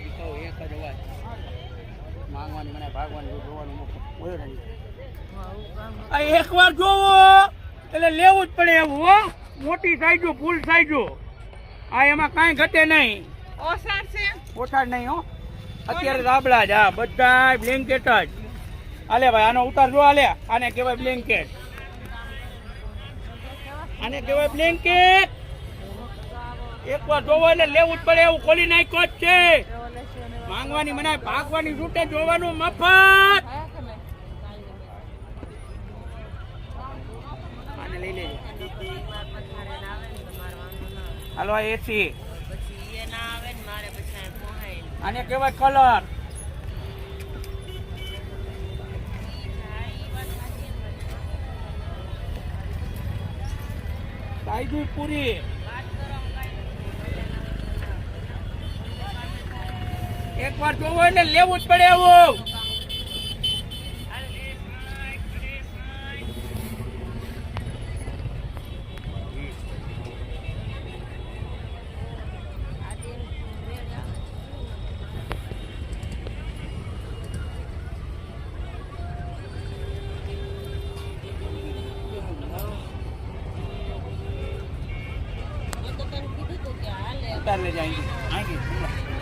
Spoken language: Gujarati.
એક જ અવાજ માંગવાની મને ભાગવાની જોવાનું બોલ્યો નહીં. એકવાર જોવો એટલે લેવું જ પડે એવું હો. મોટી સાઈઝો ફૂલ સાઈઝો આ એમાં કાંઈ ઘટે નહીં. ઓછાડ નહીં હો. અત્યારે રાબડા જ આ બધા બ્લેન્કેટ જ. હાલે ભાઈ આનો ઉતાર જો. હાલે આને કહેવાય બ્લેન્કેટ. આને કહેવાય બ્લેન્કેટ. એકવાર જોવો એટલે લેવું જ પડે એવું ખોલી નાખ્યો જ છે. માંગવાની મને ભાગવાની છૂટે જોવાનું મફત. આને લઈ લેજો. હાલો એસી. આને કહેવાય કલર. સાઈઝ પૂરી. એકવાર જોવો એટલે લેવું જ પડે એવું. ઉતાર લે જાય.